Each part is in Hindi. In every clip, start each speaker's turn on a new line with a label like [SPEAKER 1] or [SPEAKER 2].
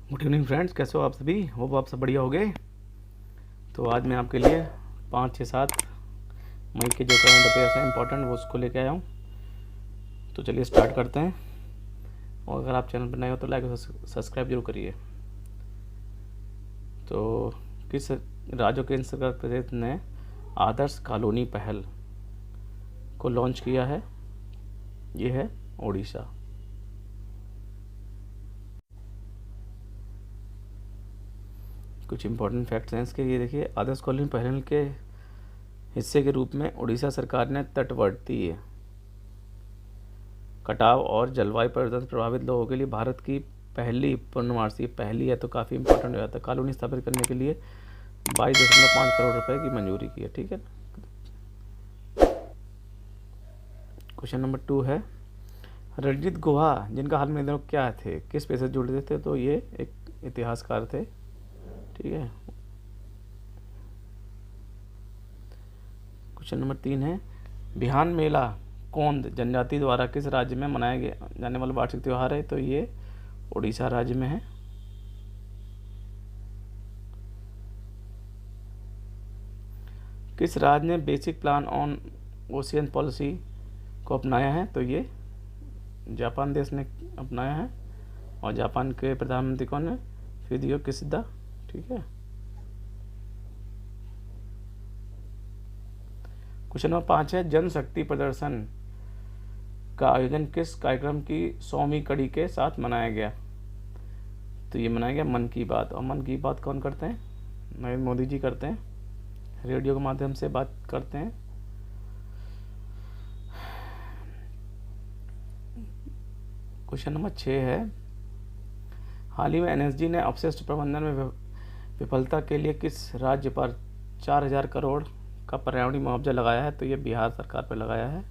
[SPEAKER 1] गुड इवनिंग फ्रेंड्स, कैसे हो आप सभी? होप आप सब बढ़िया हो गए। तो आज मैं आपके लिए 5, 6, 7 मई के जो करंट अफेयर्स हैं इंपॉर्टेंट, वो उसको लेके आया हूँ। तो चलिए स्टार्ट करते हैं। और अगर आप चैनल पर नए हो तो लाइक और सब्सक्राइब जरूर करिए। तो किस राज्य केंद्र सरकार प्रदेश ने आदर्श कॉलोनी पहल को लॉन्च किया है? ये है उड़ीसा। कुछ इंपॉर्टेंट फैक्ट्स हैं इसके। ये देखिए, आदर्श कॉलोनी पहल के हिस्से के रूप में उड़ीसा सरकार ने तटवर्ती कटाव और जलवायु परिवर्तन से प्रभावित लोगों के लिए भारत की पहली पूर्णवासी, पहली है तो काफ़ी इंपॉर्टेंट हो जाता है, कॉलोनी स्थापित करने के लिए 22.5 करोड़ रुपए की मंजूरी की है। ठीक है। क्वेश्चन नंबर 2 है, रणजीत गुहा जिनका हाल में दिनों क्या थे, किस पेशे से जुड़े थे? तो ये एक इतिहासकार थे। ठीक है। क्वेश्चन नंबर 3 है, बिहान मेला कौंद जनजाति द्वारा किस राज्य में मनाया जाने वाला वार्षिक त्यौहार है? तो ये उड़ीसा राज्य में है। किस राज्य ने basic plan on ocean policy को अपनाया है? तो ये जापान देश ने अपनाया है। और जापान के प्रधानमंत्री कौन है? Fumio Kishida. ठीक है। क्वेश्चन नंबर 5 है, जनशक्ति प्रदर्शन का आयोजन किस कार्यक्रम की 100वीं कड़ी के साथ मनाया गया? तो ये मनाया गया मन की बात। और मन की बात कौन करते हैं? नरेंद्र मोदी जी करते हैं, रेडियो के माध्यम से बात करते हैं। क्वेश्चन नंबर 6 है, हाल ही में एनएसजी ने अपशिष्ट प्रबंधन में विफलता के लिए किस राज्य पर 4,000 करोड़ का पर्यावरणीय मुआवजा लगाया है? तो ये बिहार सरकार पर लगाया है।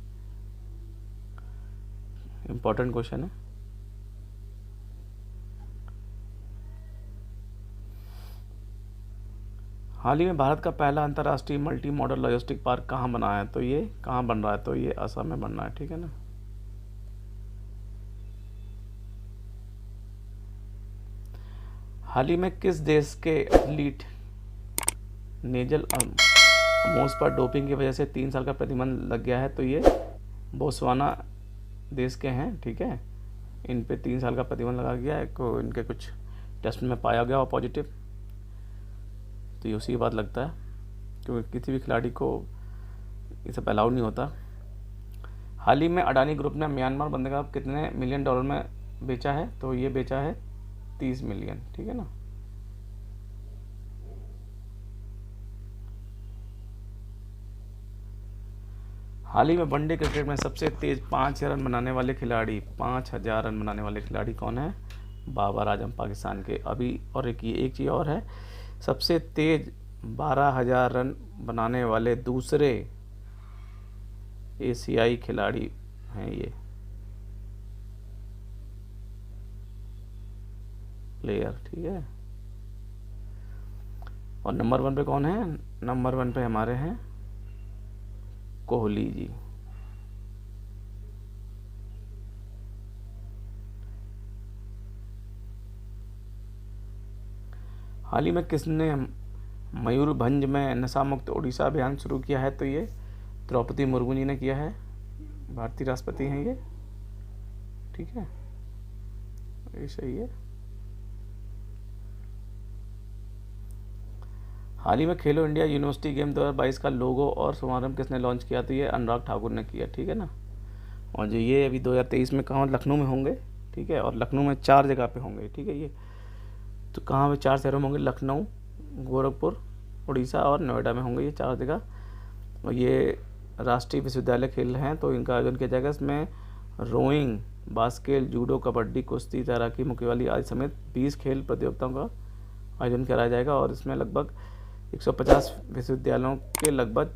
[SPEAKER 1] इंपॉर्टेंट क्वेश्चन है। हाल ही में भारत का पहला अंतर्राष्ट्रीय मल्टी मॉडल लॉजिस्टिक पार्क कहाँ बना है? तो ये कहाँ बन रहा है? तो ये असम में बन रहा है। ठीक है ना। हाल ही में किस देश के एथलीट नेजल अमोस पर डोपिंग की वजह से 3 साल का प्रतिबंध लग गया है? तो ये बोत्सवाना देश के हैं। ठीक है। इन पे 3 साल का प्रतिबंध लगा गया है, को इनके कुछ टेस्ट में पाया गया और पॉजिटिव। तो ये उसी की बात लगता है, क्योंकि किसी भी खिलाड़ी को ये सब अलाउ नहीं होता। हाल ही में अडानी ग्रुप ने म्यांमार बंदरगाह कितने मिलियन डॉलर में बेचा है? तो ये बेचा है 30 मिलियन। ठीक है ना। हाल ही में वनडे क्रिकेट में सबसे तेज 5,000 रन बनाने वाले खिलाड़ी कौन है? बाबर आजम, पाकिस्तान के। अभी और एक चीज़ और है, सबसे तेज 12,000 रन बनाने वाले दूसरे एशियाई खिलाड़ी हैं ये प्लेयर। ठीक है। और नंबर 1 पे कौन है? नंबर 1 पे हमारे हैं कोहली जी। हाल ही में किसने मयूरभंज में नशा मुक्त उड़ीसा अभियान शुरू किया है? तो ये द्रौपदी मुर्मू जी ने किया है, भारतीय राष्ट्रपति हैं ये। ठीक है, ये सही है। हाल ही में खेलो इंडिया यूनिवर्सिटी गेम 2022 का लोगो और शुभारंभ किसने लॉन्च किया? तो ये अनुराग ठाकुर ने किया। ठीक है ना। और जो ये अभी 2023 में कहाँ, लखनऊ में होंगे। ठीक है। और लखनऊ में 4 जगह पे होंगे। ठीक है। ये तो कहाँ पे 4 शहरों में होंगे? लखनऊ, गोरखपुर, उड़ीसा और नोएडा में होंगे ये 4 जगह। और ये राष्ट्रीय विश्वविद्यालय खेल हैं, तो इनका आयोजन किया जाएगा। इसमें रोइंग, बास्केट, जूडो, कबड्डी, कुश्ती, तैराकी, मुक्केबाजी आदि समेत 20 खेल प्रतियोगिताओं का आयोजन कराया जाएगा। और इसमें लगभग 150 विश्वविद्यालयों के लगभग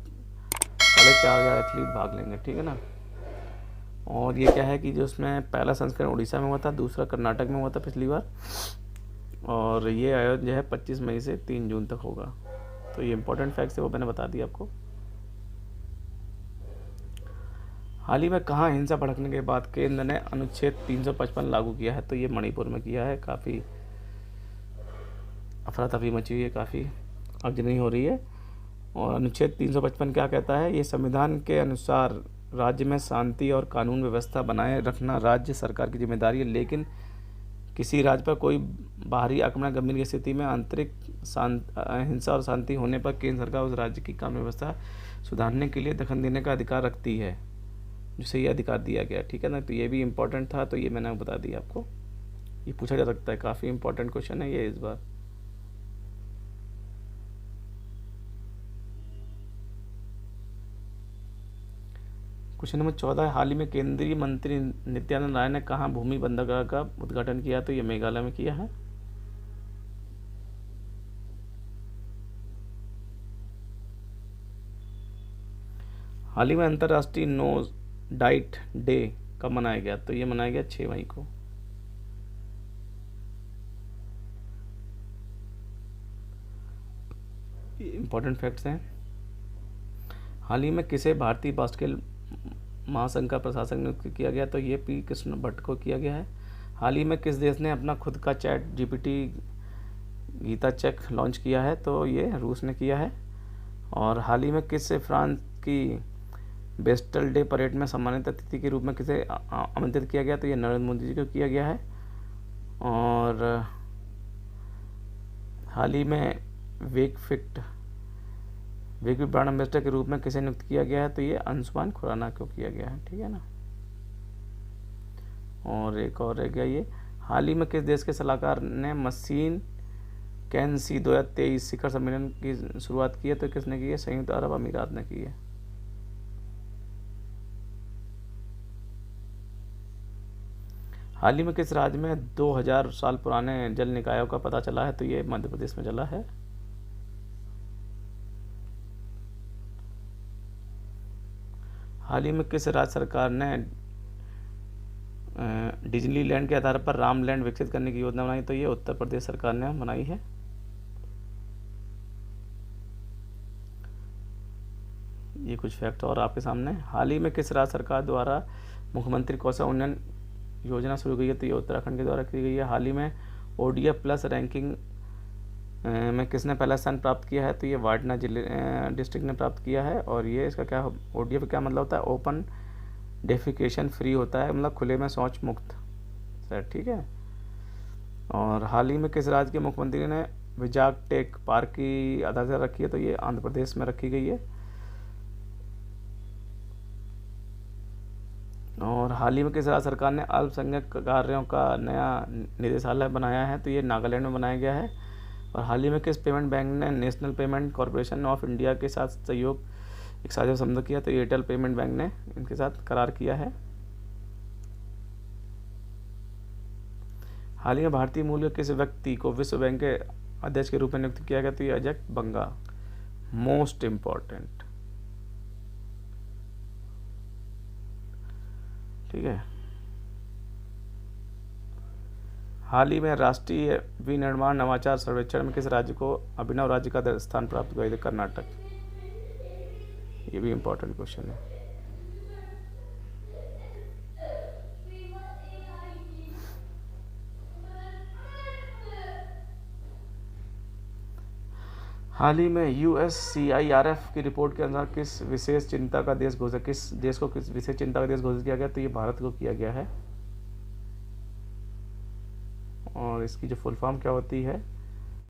[SPEAKER 1] 4,500 एथलीट भाग लेंगे। ठीक है ना। और ये क्या है कि जो उसमें पहला संस्करण उड़ीसा में हुआ था, दूसरा कर्नाटक में हुआ था पिछली बार। और ये आयोजन जो है 25 मई से 3 जून तक होगा। तो ये इंपॉर्टेंट फैक्ट्स है, वो मैंने बता दिया आपको। हाल ही में कहाँ हिंसा भड़कने के बाद केंद्र ने अनुच्छेद 355 लागू किया है? तो ये मणिपुर में किया है। काफ़ी अफरा तफरी मची हुई है, काफ़ी आगजनी हो रही है। और अनुच्छेद 355 क्या कहता है? ये संविधान के अनुसार राज्य में शांति और कानून व्यवस्था बनाए रखना राज्य सरकार की जिम्मेदारी है, लेकिन किसी राज्य पर कोई बाहरी आक्रमण गंभीर की स्थिति में आंतरिक हिंसा और शांति होने पर केंद्र सरकार उस राज्य की कानून व्यवस्था सुधारने के लिए दखल देने का अधिकार रखती है, जिसे ये अधिकार दिया गया। ठीक है ना, तो ये भी इम्पोर्टेंट था, तो ये मैंने बता दिया आपको। ये पूछा जा सकता है, काफ़ी इम्पोर्टेंट क्वेश्चन है ये इस बार। क्वेश्चन नंबर 14 है, हाल ही में केंद्रीय मंत्री नित्यानंद राय ने कहाँ भूमि बंदरगाह का उद्घाटन किया? तो ये मेघालय में किया है। हाल ही में अंतर्राष्ट्रीय नो डाइट डे कब मनाया गया? तो ये मनाया गया 6 मई को। इंपॉर्टेंट फैक्ट्स हैं। हाल ही में किसे भारतीय बास्केटबॉल महासंघ का प्रशासक नियुक्त किया गया? तो ये पी कृष्ण भट्ट को किया गया है। हाल ही में किस देश ने अपना खुद का chat GPT Gita check launch किया है? तो ये रूस ने किया है। और हाल ही में किससे फ्रांस की बेस्टल डे परेड में सम्मानित अतिथि के रूप में किसे आमंत्रित किया गया? तो ये नरेंद्र मोदी जी को किया गया है। और हाल ही में वेकफिट ब्रांड एम्बेसडर के रूप में किसे नियुक्त किया गया है? तो ये अंशुमान खुराना को किया गया है। ठीक है ना। और एक और रह गया ये, हाल ही में किस देश के सलाहकार ने मशीन कैन-सी 2023 शिखर सम्मेलन की शुरुआत की है? तो किसने की है? संयुक्त अरब अमीरात ने की है। हाल ही में किस राज्य में 2000 साल पुराने जल निकायों का पता चला है? तो ये मध्य प्रदेश में चला है। हाल ही में किस राज्य सरकार ने डिज्नीलैंड के आधार पर रामलैंड विकसित करने की योजना बनाई? तो ये उत्तर प्रदेश सरकार ने बनाई है। ये कुछ फैक्ट और आपके सामने। हाल ही में किस राज्य सरकार द्वारा मुख्यमंत्री कौशल उन्नयन योजना शुरू की है? तो ये उत्तराखंड के द्वारा की गई है। हाल ही में ओडीएफ प्लस रैंकिंग में किसने पहला स्थान प्राप्त किया है? तो ये वाटना जिले डिस्ट्रिक्ट ने प्राप्त किया है। और ये इसका क्या ओडीएफ क्या मतलब होता है? ओपन डेफिकेशन फ्री होता है, मतलब खुले में शौच मुक्त सर। ठीक है। और हाल ही में किस राज्य के मुख्यमंत्री ने विजाग टेक पार्क की आधारशिला रखी है? तो ये आंध्र प्रदेश में रखी गई है। और हाल ही में किस राज्य सरकार ने अल्पसंख्यक कार्यों का नया निदेशालय बनाया है? तो ये नागालैंड में बनाया गया है। और हाल ही में किस पेमेंट बैंक ने national payment corporation of India के साथ सहयोग एक साझा समझौता किया? तो एयरटेल पेमेंट बैंक ने इनके साथ करार किया है। हाल ही में भारतीय मूल के किस व्यक्ति को विश्व बैंक के अध्यक्ष के रूप में नियुक्त किया गया? तो ये अजय बंगा, मोस्ट इम्पॉर्टेंट। ठीक है। हाल ही में राष्ट्रीय विनिर्माण नवाचार सर्वेक्षण में किस राज्य को अभिनव राज्य का स्थान प्राप्त हुआ? है कर्नाटक। ये भी इम्पोर्टेंट क्वेश्चन है। हाल ही में USCIRF की रिपोर्ट के अनुसार किस विशेष चिंता का देश घोषित किस देश को किस विशेष चिंता का देश घोषित किया गया? तो ये भारत को किया गया है। और इसकी जो फुल फॉर्म क्या होती है?